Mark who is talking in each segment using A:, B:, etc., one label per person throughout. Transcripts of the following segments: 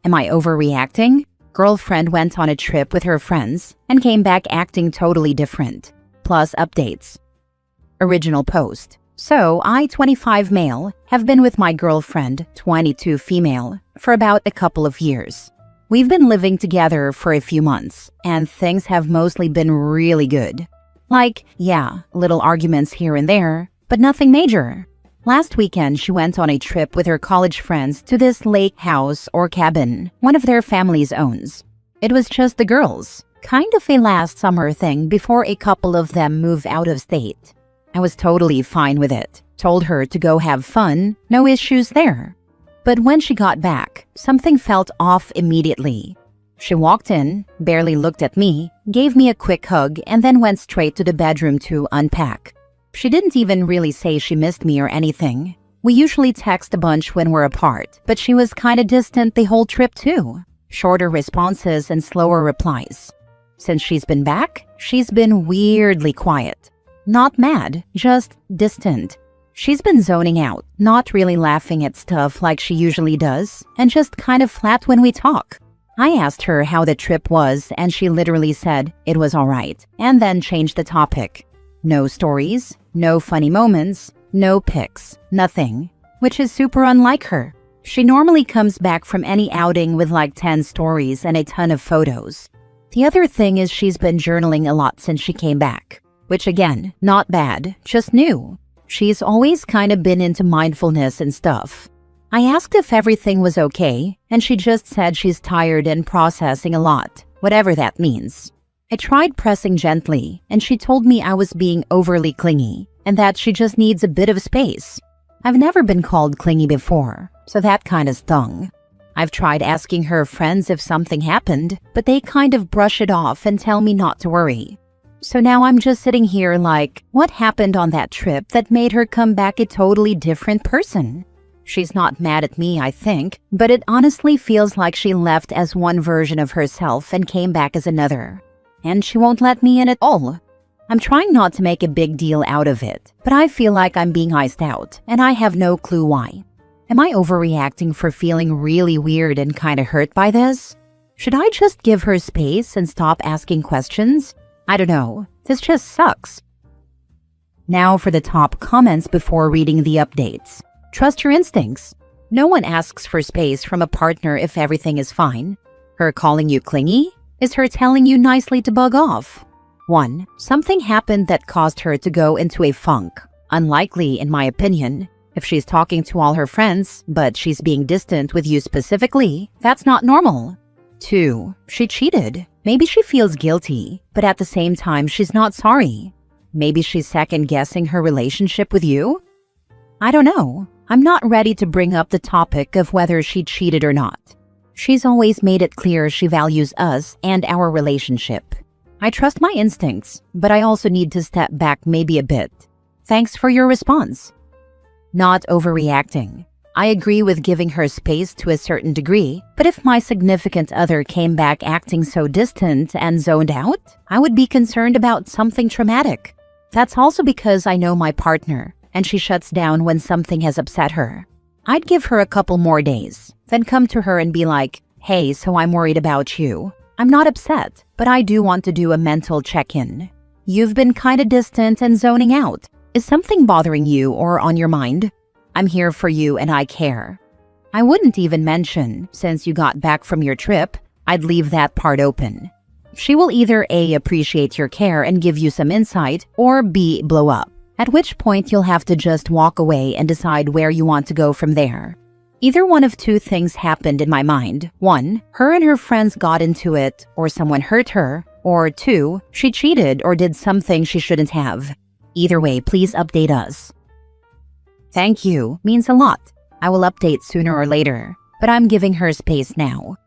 A: Am I overreacting? Girlfriend went on a trip with her friends and came back acting totally different. Plus updates. Original post. So, I, 25 male, have been with my girlfriend, 22 female, for about a couple of years. We've been living together for a few months, and things have mostly been really good. Like, yeah, little arguments here and there, but nothing major. Last weekend, she went on a trip with her college friends to this lake house or cabin one of their families owns. It was just the girls, kind of a last summer thing before a couple of them move out of state. I was totally fine with it, told her to go have fun, no issues there. But when she got back, something felt off immediately. She walked in, barely looked at me, gave me a quick hug, and then went straight to the bedroom to unpack. She didn't even really say she missed me or anything. We usually text a bunch when we're apart, but she was kinda distant the whole trip too. Shorter responses and slower replies. Since she's been back, she's been weirdly quiet. Not mad, just distant. She's been zoning out, not really laughing at stuff like she usually does, and just kind of flat when we talk. I asked her how the trip was, and she literally said it was alright, and then changed the topic. No stories, no funny moments, no pics, nothing, which is super unlike her. She normally comes back from any outing with like 10 stories and a ton of photos. The other thing is she's been journaling a lot since she came back. Which again, not bad, just new. She's always kind of been into mindfulness and stuff. I asked if everything was okay, and she just said she's tired and processing a lot, whatever that means. I tried pressing gently, and she told me I was being overly clingy, and that she just needs a bit of space. I've never been called clingy before, so that kind of stung. I've tried asking her friends if something happened, but they kind of brush it off and tell me not to worry. So now I'm just sitting here like, what happened on that trip that made her come back a totally different person? She's not mad at me, I think, but it honestly feels like she left as one version of herself and came back as another. And she won't let me in at all. I'm trying not to make a big deal out of it, but I feel like I'm being iced out, and I have no clue why. Am I overreacting for feeling really weird and kinda hurt by this? Should I just give her space and stop asking questions? I don't know. This just sucks. Now for the top comments before reading the updates. Trust your instincts. No one asks for space from a partner if everything is fine. Her calling you clingy? Is her telling you nicely to bug off? 1. Something happened that caused her to go into a funk. Unlikely, in my opinion. If she's talking to all her friends, but she's being distant with you specifically, that's not normal. 2. She cheated. Maybe she feels guilty, but at the same time, she's not sorry. Maybe she's second-guessing her relationship with you? I don't know. I'm not ready to bring up the topic of whether she cheated or not. She's always made it clear she values us and our relationship. I trust my instincts, but I also need to step back maybe a bit. Thanks for your response. Not overreacting. I agree with giving her space to a certain degree, but if my significant other came back acting so distant and zoned out, I would be concerned about something traumatic. That's also because I know my partner, and she shuts down when something has upset her. I'd give her a couple more days, then come to her and be like, hey, so I'm worried about you. I'm not upset, but I do want to do a mental check-in. You've been kinda distant and zoning out. Is something bothering you or on your mind? I'm here for you and I care. I wouldn't even mention, since you got back from your trip, I'd leave that part open. She will either A, appreciate your care and give you some insight, or B, blow up. At which point you'll have to just walk away and decide where you want to go from there. Either one of two things happened in my mind. 1, her and her friends got into it, or someone hurt her, or 2, she cheated or did something she shouldn't have. Either way, please update us. Thank you, means a lot. I will update sooner or later, but I'm giving her space now.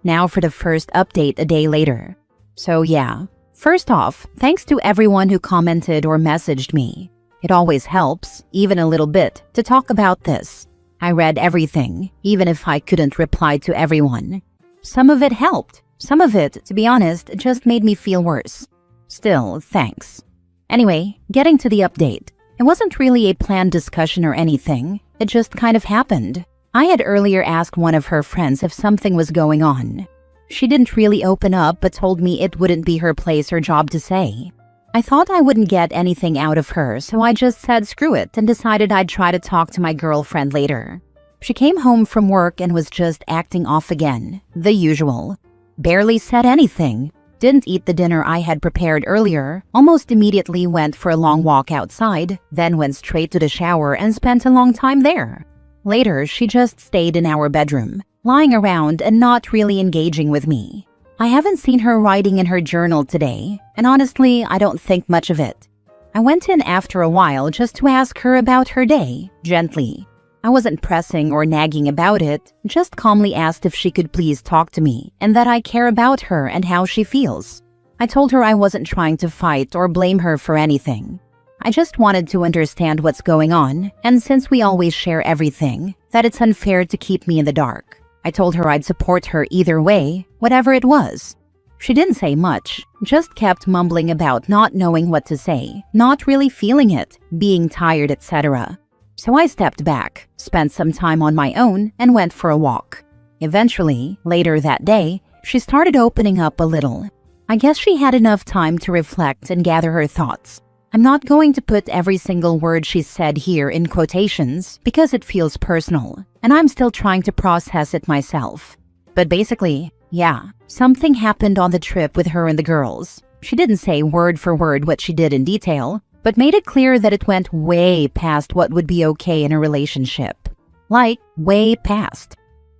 A: Now for the first update a day later. So yeah, first off, thanks to everyone who commented or messaged me. It always helps, even a little bit, to talk about this. I read everything, even if I couldn't reply to everyone. Some of it helped. Some of it, to be honest, just made me feel worse. Still, thanks. Anyway, getting to the update. It wasn't really a planned discussion or anything. It just kind of happened. I had earlier asked one of her friends if something was going on. She didn't really open up but told me it wouldn't be her place or job to say. I thought I wouldn't get anything out of her, so I just said screw it and decided I'd try to talk to my girlfriend later. She came home from work and was just acting off again, the usual. Barely said anything, didn't eat the dinner I had prepared earlier, almost immediately went for a long walk outside, then went straight to the shower and spent a long time there. Later, she just stayed in our bedroom, lying around and not really engaging with me. I haven't seen her writing in her journal today, and honestly, I don't think much of it. I went in after a while just to ask her about her day, gently. I wasn't pressing or nagging about it, just calmly asked if she could please talk to me and that I care about her and how she feels. I told her I wasn't trying to fight or blame her for anything. I just wanted to understand what's going on, and since we always share everything, that it's unfair to keep me in the dark. I told her I'd support her either way, whatever it was. She didn't say much, just kept mumbling about not knowing what to say, not really feeling it, being tired, etc. So I stepped back, spent some time on my own, and went for a walk. Eventually, later that day, she started opening up a little. I guess she had enough time to reflect and gather her thoughts. I'm not going to put every single word she said here in quotations because it feels personal, and I'm still trying to process it myself. But basically, yeah, something happened on the trip with her and the girls. She didn't say word for word what she did in detail, but made it clear that it went way past what would be okay in a relationship. Like, way past.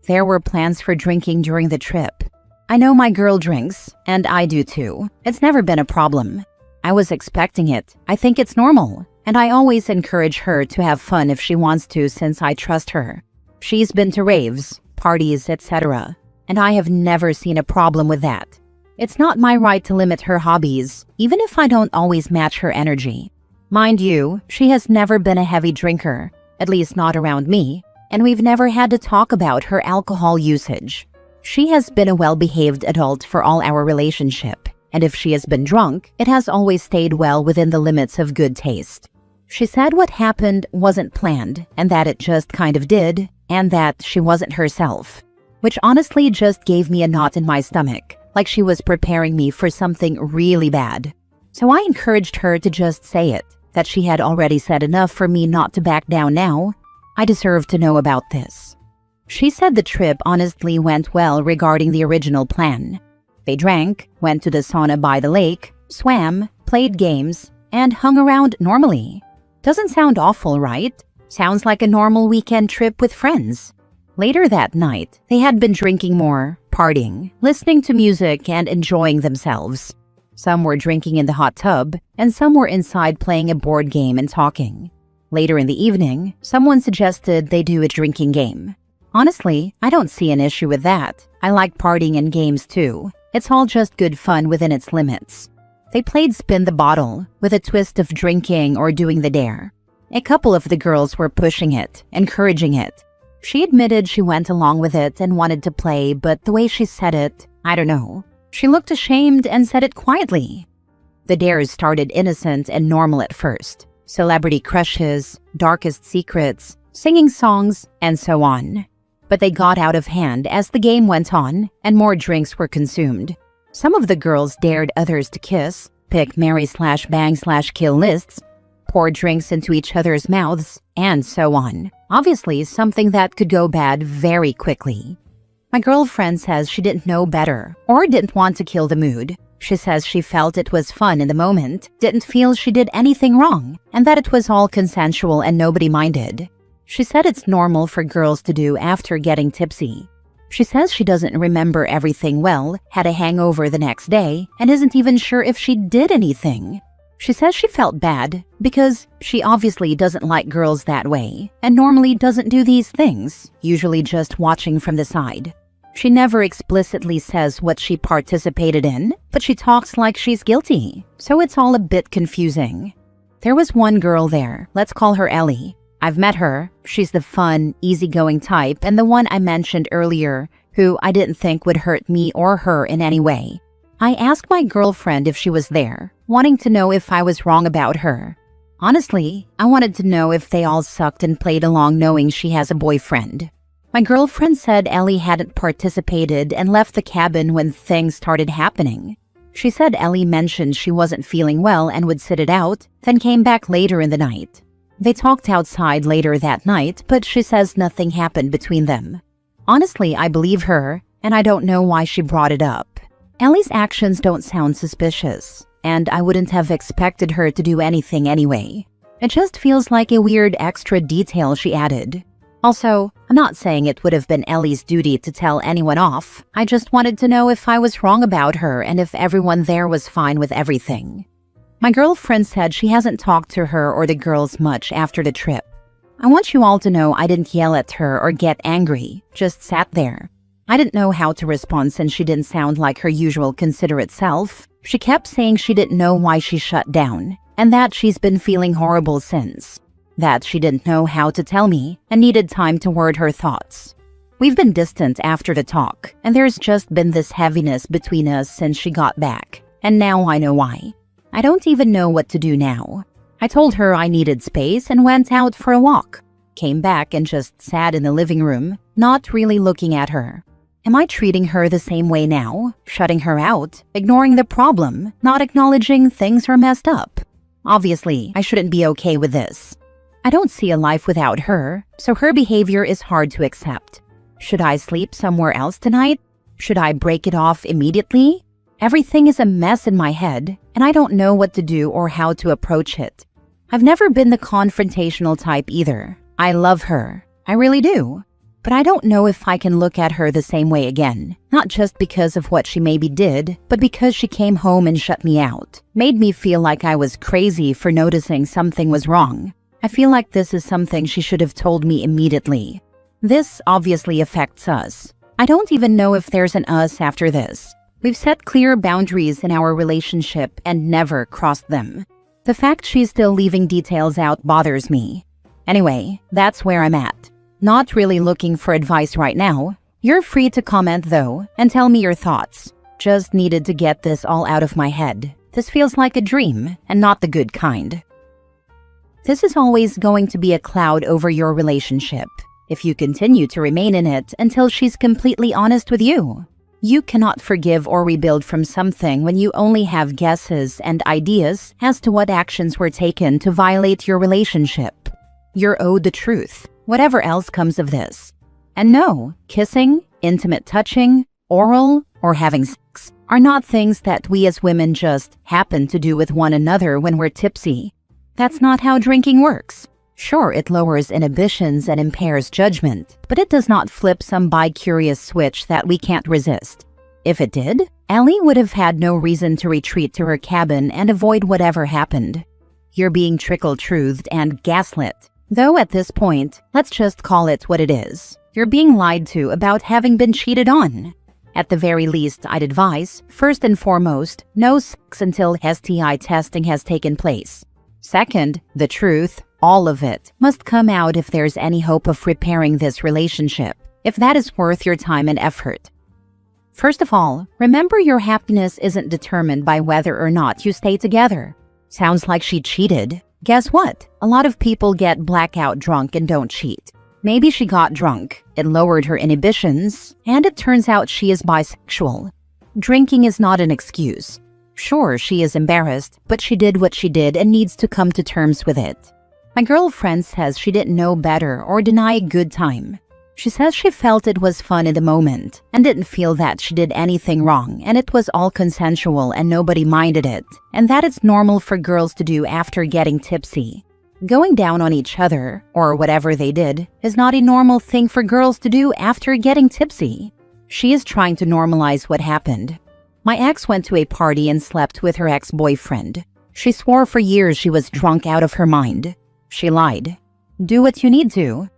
A: There were plans for drinking during the trip. I know my girl drinks, and I do too. It's never been a problem. I was expecting it. I think it's normal, and I always encourage her to have fun if she wants to since I trust her. She's been to raves, parties, etc., and I have never seen a problem with that. It's not my right to limit her hobbies, even if I don't always match her energy. Mind you, she has never been a heavy drinker, at least not around me, and we've never had to talk about her alcohol usage. She has been a well-behaved adult for all our relationship. And if she has been drunk, it has always stayed well within the limits of good taste. She said what happened wasn't planned, and that it just kind of did, and that she wasn't herself. Which honestly just gave me a knot in my stomach, like she was preparing me for something really bad. So I encouraged her to just say it, that she had already said enough for me not to back down now. I deserve to know about this. She said the trip honestly went well regarding the original plan. They drank, went to the sauna by the lake, swam, played games, and hung around normally. Doesn't sound awful, right? Sounds like a normal weekend trip with friends. Later that night, they had been drinking more, partying, listening to music, and enjoying themselves. Some were drinking in the hot tub, and some were inside playing a board game and talking. Later in the evening, someone suggested they do a drinking game. Honestly, I don't see an issue with that. I like partying and games too. It's all just good fun within its limits. They played spin the bottle, with a twist of drinking or doing the dare. A couple of the girls were pushing it, encouraging it. She admitted she went along with it and wanted to play, but the way she said it, I don't know. She looked ashamed and said it quietly. The dares started innocent and normal at first. Celebrity crushes, darkest secrets, singing songs, and so on. But they got out of hand as the game went on and more drinks were consumed. Some of the girls dared others to kiss, pick marry/bang/kill lists, pour drinks into each other's mouths, and so on. Obviously, something that could go bad very quickly. My girlfriend says she didn't know better or didn't want to kill the mood. She says she felt it was fun in the moment, didn't feel she did anything wrong, and that it was all consensual and nobody minded. She said it's normal for girls to do after getting tipsy. She says she doesn't remember everything well, had a hangover the next day, and isn't even sure if she did anything. She says she felt bad because she obviously doesn't like girls that way and normally doesn't do these things, usually just watching from the side. She never explicitly says what she participated in, but she talks like she's guilty, so it's all a bit confusing. There was one girl there, let's call her Ellie. I've met her. She's the fun, easygoing type and the one I mentioned earlier, who I didn't think would hurt me or her in any way. I asked my girlfriend if she was there, wanting to know if I was wrong about her. Honestly, I wanted to know if they all sucked and played along knowing she has a boyfriend. My girlfriend said Ellie hadn't participated and left the cabin when things started happening. She said Ellie mentioned she wasn't feeling well and would sit it out, then came back later in the night. They talked outside later that night, but she says nothing happened between them. Honestly, I believe her, and I don't know why she brought it up. Ellie's actions don't sound suspicious, and I wouldn't have expected her to do anything anyway. It just feels like a weird extra detail she added. Also, I'm not saying it would have been Ellie's duty to tell anyone off. I just wanted to know if I was wrong about her and if everyone there was fine with everything. My girlfriend said she hasn't talked to her or the girls much after the trip. I want you all to know I didn't yell at her or get angry, just sat there. I didn't know how to respond since she didn't sound like her usual considerate self. She kept saying she didn't know why she shut down, and that she's been feeling horrible since. That she didn't know how to tell me and needed time to word her thoughts. We've been distant after the talk, and there's just been this heaviness between us since she got back, and now I know why. I don't even know what to do now. I told her I needed space and went out for a walk. Came back and just sat in the living room, not really looking at her. Am I treating her the same way now? Shutting her out? Ignoring the problem? Not acknowledging things are messed up? Obviously, I shouldn't be okay with this. I don't see a life without her, so her behavior is hard to accept. Should I sleep somewhere else tonight? Should I break it off immediately? Everything is a mess in my head, and I don't know what to do or how to approach it. I've never been the confrontational type either. I love her. I really do. But I don't know if I can look at her the same way again. Not just because of what she maybe did, but because she came home and shut me out. Made me feel like I was crazy for noticing something was wrong. I feel like this is something she should have told me immediately. This obviously affects us. I don't even know if there's an us after this. We've set clear boundaries in our relationship and never crossed them. The fact she's still leaving details out bothers me. Anyway, that's where I'm at. Not really looking for advice right now. You're free to comment though, and tell me your thoughts. Just needed to get this all out of my head. This feels like a dream, and not the good kind. This is always going to be a cloud over your relationship, if you continue to remain in it until she's completely honest with you. You cannot forgive or rebuild from something when you only have guesses and ideas as to what actions were taken to violate your relationship. You're owed the truth, whatever else comes of this. And no, kissing, intimate touching, oral, or having sex are not things that we as women just happen to do with one another when we're tipsy. That's not how drinking works. Sure, it lowers inhibitions and impairs judgment, but it does not flip some bi-curious switch that we can't resist. If it did, Ellie would have had no reason to retreat to her cabin and avoid whatever happened. You're being trickle-truthed and gaslit. Though at this point, let's just call it what it is. You're being lied to about having been cheated on. At the very least, I'd advise, first and foremost, no sex until STI testing has taken place. Second, the truth, all of it, must come out if there's any hope of repairing this relationship, if that is worth your time and effort. First of all, remember your happiness isn't determined by whether or not you stay together. Sounds like she cheated. Guess what? A lot of people get blackout drunk and don't cheat. Maybe she got drunk, it lowered her inhibitions, and it turns out she is bisexual. Drinking is not an excuse. Sure, she is embarrassed, but she did what she did and needs to come to terms with it. My girlfriend says she didn't know better or deny a good time. She says she felt it was fun in the moment and didn't feel that she did anything wrong and it was all consensual and nobody minded it, and that it's normal for girls to do after getting tipsy. Going down on each other, or whatever they did, is not a normal thing for girls to do after getting tipsy. She is trying to normalize what happened. My ex went to a party and slept with her ex-boyfriend. She swore for years she was drunk out of her mind. She lied. Do what you need to.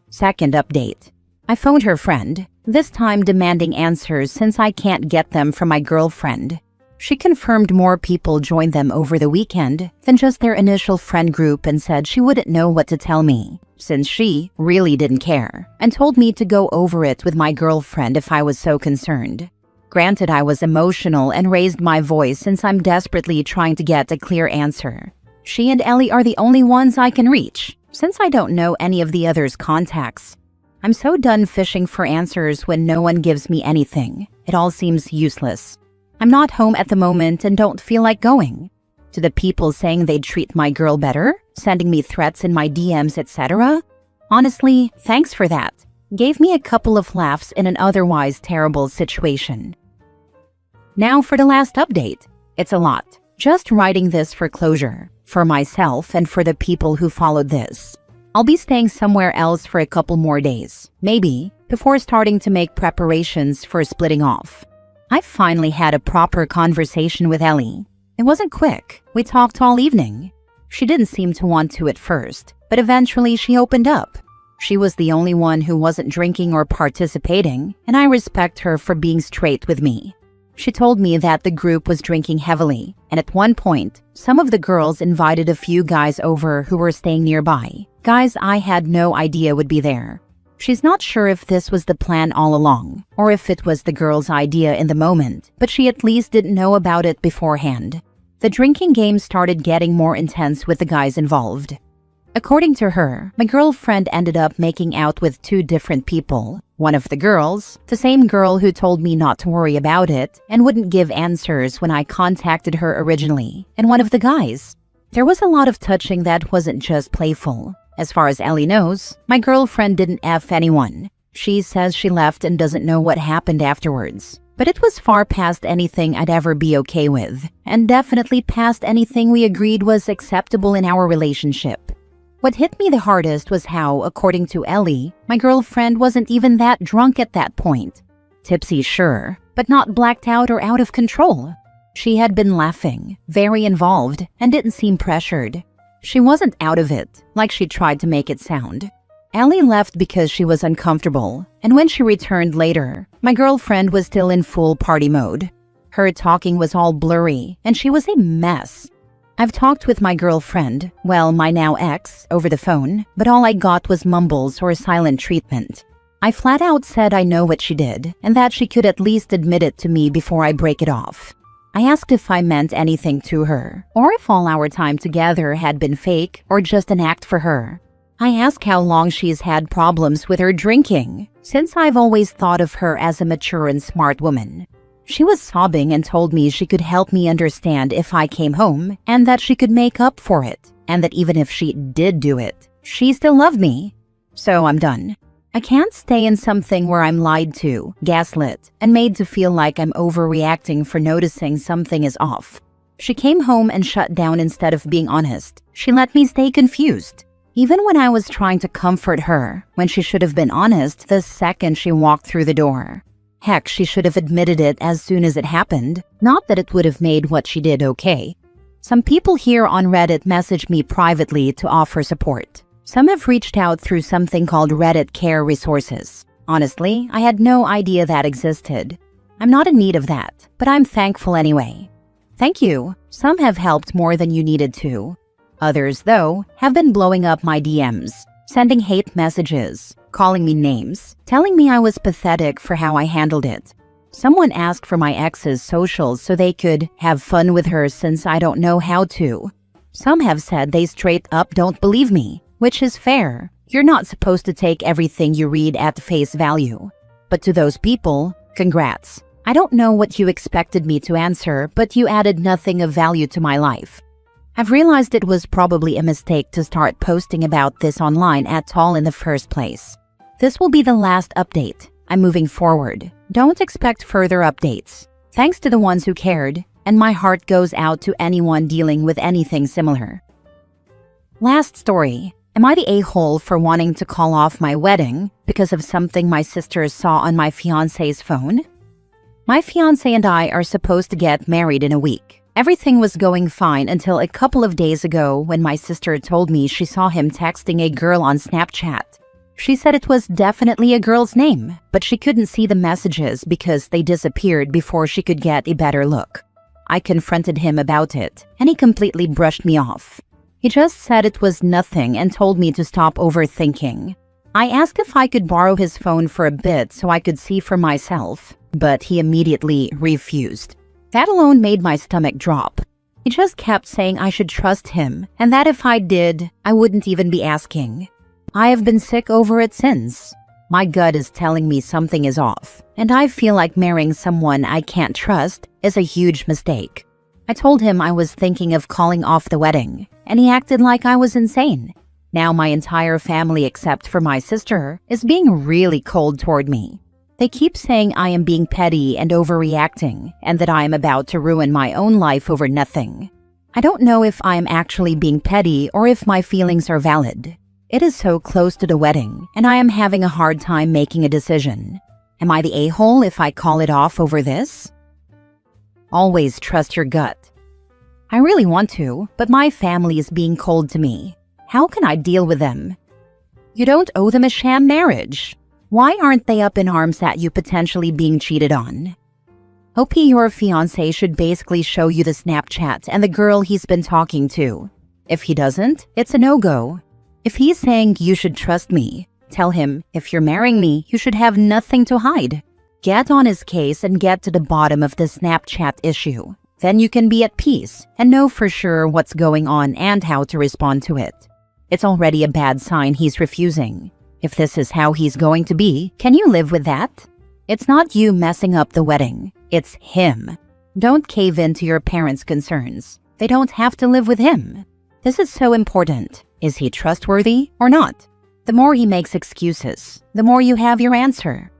A: Second update. I phoned her friend, this time demanding answers since I can't get them from my girlfriend. She confirmed more people joined them over the weekend than just their initial friend group and said she wouldn't know what to tell me, since she really didn't care, and told me to go over it with my girlfriend if I was so concerned. Granted, I was emotional and raised my voice since I'm desperately trying to get a clear answer. She and Ellie are the only ones I can reach, since I don't know any of the others' contacts. I'm so done fishing for answers when no one gives me anything. It all seems useless. I'm not home at the moment and don't feel like going. To the people saying they'd treat my girl better, sending me threats in my DMs, etc. Honestly, thanks for that. Gave me a couple of laughs in an otherwise terrible situation. Now for the last update. It's a lot. Just writing this for closure, for myself and for the people who followed this. I'll be staying somewhere else for a couple more days, maybe, before starting to make preparations for splitting off. I finally had a proper conversation with Ellie. It wasn't quick. We talked all evening. She didn't seem to want to at first, but eventually she opened up. She was the only one who wasn't drinking or participating, and I respect her for being straight with me. She told me that the group was drinking heavily, and at one point, some of the girls invited a few guys over who were staying nearby. Guys I had no idea would be there. She's not sure if this was the plan all along, or if it was the girl's idea in the moment, but she at least didn't know about it beforehand. The drinking game started getting more intense with the guys involved. According to her, my girlfriend ended up making out with 2 different people. One of the girls, the same girl who told me not to worry about it and wouldn't give answers when I contacted her originally, and one of the guys. There was a lot of touching that wasn't just playful. As far as Ellie knows, my girlfriend didn't F anyone. She says she left and doesn't know what happened afterwards. But it was far past anything I'd ever be okay with, and definitely past anything we agreed was acceptable in our relationship. What hit me the hardest was how, according to Ellie, my girlfriend wasn't even that drunk at that point. Tipsy, sure, but not blacked out or out of control. She had been laughing, very involved, and didn't seem pressured. She wasn't out of it, like she tried to make it sound. Ellie left because she was uncomfortable, and when she returned later, my girlfriend was still in full party mode. Her talking was all blurry, and she was a mess. I've talked with my girlfriend, well, my now ex, over the phone, but all I got was mumbles or silent treatment. I flat out said I know what she did, and that she could at least admit it to me before I break it off. I asked if I meant anything to her, or if all our time together had been fake or just an act for her. I asked how long she's had problems with her drinking, since I've always thought of her as a mature and smart woman. She was sobbing and told me she could help me understand if I came home, and that she could make up for it, and that even if she did do it, she still loved me. So I'm done. I can't stay in something where I'm lied to, gaslit, and made to feel like I'm overreacting for noticing something is off. She came home and shut down instead of being honest. She let me stay confused. Even when I was trying to comfort her, when she should have been honest the second she walked through the door. Heck, she should have admitted it as soon as it happened, not that it would have made what she did okay. Some people here on Reddit messaged me privately to offer support. Some have reached out through something called Reddit Care Resources. Honestly, I had no idea that existed. I'm not in need of that, but I'm thankful anyway. Thank you. Some have helped more than you needed to. Others, though, have been blowing up my DMs, sending hate messages, calling me names, telling me I was pathetic for how I handled it. Someone asked for my ex's socials so they could have fun with her since I don't know how to. Some have said they straight up don't believe me, which is fair. You're not supposed to take everything you read at face value. But to those people, congrats. I don't know what you expected me to answer, but you added nothing of value to my life. I've realized it was probably a mistake to start posting about this online at all in the first place. This will be the last update. I'm moving forward. Don't expect further updates. Thanks to the ones who cared, and my heart goes out to anyone dealing with anything similar. Last story. Am I the a-hole for wanting to call off my wedding because of something my sisters saw on my fiancé's phone? My fiancé and I are supposed to get married in a week. Everything was going fine until a couple of days ago when my sister told me she saw him texting a girl on Snapchat. She said it was definitely a girl's name, but she couldn't see the messages because they disappeared before she could get a better look. I confronted him about it, and he completely brushed me off. He just said it was nothing and told me to stop overthinking. I asked if I could borrow his phone for a bit so I could see for myself, but he immediately refused. That alone made my stomach drop. He just kept saying I should trust him, and that if I did, I wouldn't even be asking. I have been sick over it since. My gut is telling me something is off, and I feel like marrying someone I can't trust is a huge mistake. I told him I was thinking of calling off the wedding, and he acted like I was insane. Now my entire family except for my sister is being really cold toward me. They keep saying I am being petty and overreacting, and that I am about to ruin my own life over nothing. I don't know if I am actually being petty or if my feelings are valid. It is so close to the wedding, and I am having a hard time making a decision. Am I the a-hole if I call it off over this? Always trust your gut. I really want to, but my family is being cold to me. How can I deal with them? You don't owe them a sham marriage. Why aren't they up in arms at you potentially being cheated on? OP, your fiancé should basically show you the Snapchat and the girl he's been talking to. If he doesn't, it's a no-go. If he's saying you should trust me, tell him if you're marrying me, you should have nothing to hide. Get on his case and get to the bottom of the Snapchat issue. Then you can be at peace and know for sure what's going on and how to respond to it. It's already a bad sign he's refusing. If this is how he's going to be, can you live with that? It's not you messing up the wedding. It's him. Don't cave in to your parents' concerns. They don't have to live with him. This is so important. Is he trustworthy or not? The more he makes excuses, the more you have your answer.